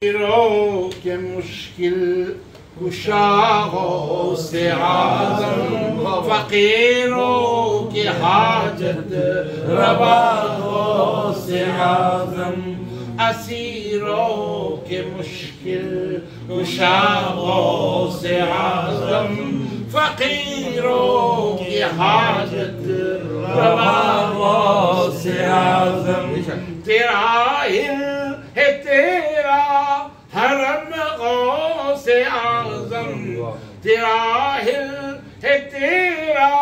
کے مشکل کشاؤں سے اعظم، فقیروں کی حاجت رواؤں سے اعظم، اسیروں کے مشکل کشاؤں سے اعظم، فقیروں کی حاجت رواؤں سے اعظم، تیرا علم ہے تیرا حرم غوث اعظم، تیرا علم ہے تیرا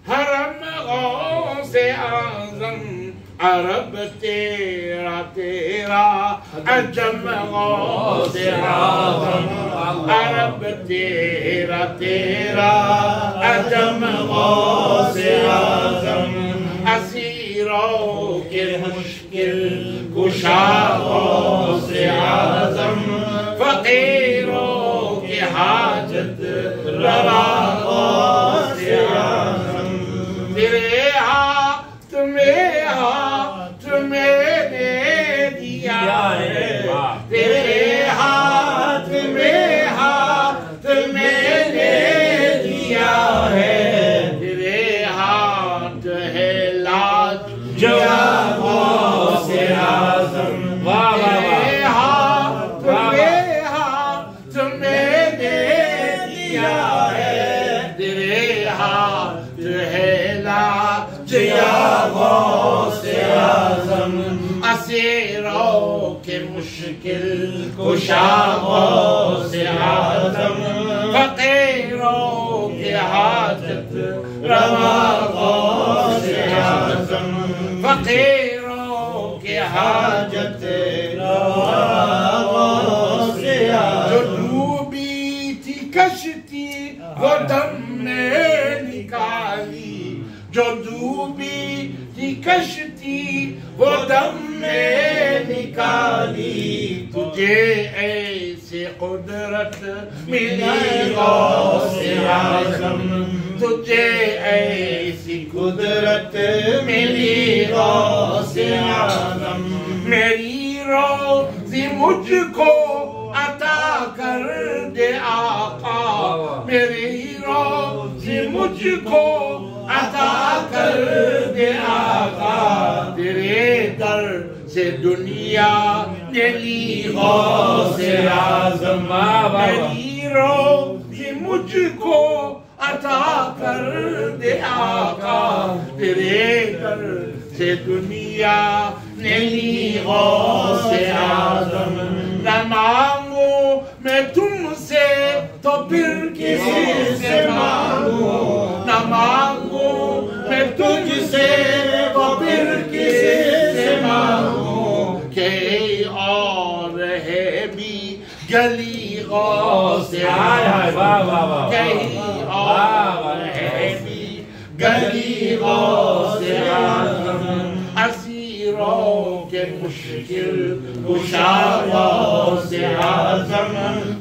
حرم غوث اعظم، عرب تیرا تیرا عجم غوث اعظم، عرب تیرا تیرا عجم غوث اعظم، اسیروں کے مشکل کشا غوث اعظم، فقیروں کی حاجت روا غوث اعظم، تیرے ہاتھ میں نے دیا ہے، تیرے ہاتھ میں نے دیا ہے، تیرے ہاتھ ہے لاج جواب غوث اعظم، تیرے ہاتھ میں نے دیا ہے، تیرے ہاتھ ہے لاج جواب غوث اعظم، اسیروں کے مشکل کشا غوث اعظم، فقیروں کی حاجت روا غوث اعظم، فقیروں کی حاجت روا غوث اعظم، جو ڈوبی تھی کشتی وہ دم نے نکالی، جو ڈوبی تھی کشتی وہ دم نے نکالی، تجھے ایسی قدرت ملی غوث اعظم، تجھے ایسی قدرت ملی غوث اعظم، میری روزی مجھ کو عطا کر دے آقا، میری روزی مجھ کو عطا کر دے آقا، تیرے در سے دنیا نے لی غوث اعظم، میری روزی مجھ کو عطا کر دے آقا، تیرے در سے دنیا نے لی غوث اعظم، نہ مانگوں میں تم سے تو پھر کسی سے مانگوں، نہ مانگوں میں تجھ سے تو پھر کسی سے مانگوں، کہیں اور ہے بھی گلی غوث اعظم، کہیں اور ہے بھی گلی غوث اعظم، اسیروں کے مشکل کشا غوث اعظم،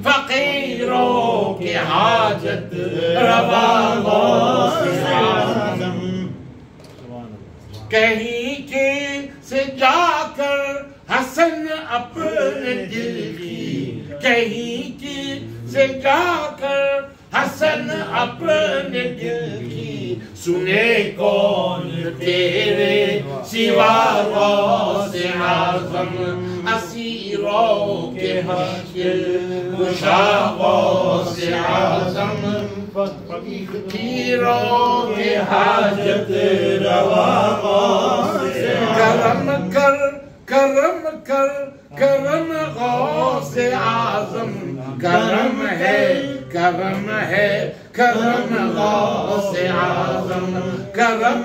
فقیروں کی حاجت روا غوث اعظم، کہیں کے سے جا کر حسن اپنے دل کی، کہیں کے سے جا کر حسن اپنے دل کی، سنے کون تیرے سوا غوث اعظم، اسیروں کے مشکل کشا غوث اعظم، فقیروں کی حاجت روا غوث اعظم، کرم کرم غوث اعظم، کرم ہے کرم غوث اعظم، کرم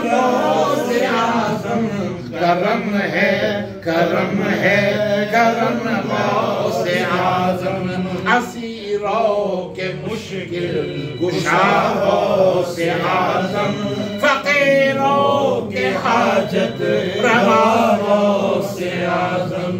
غوث اعظم، کرم ہے کرم غوث اعظم، اسیروں کے مشکل کشا غوث اعظم، فقیروں کے حاجت روا غوث اعظم۔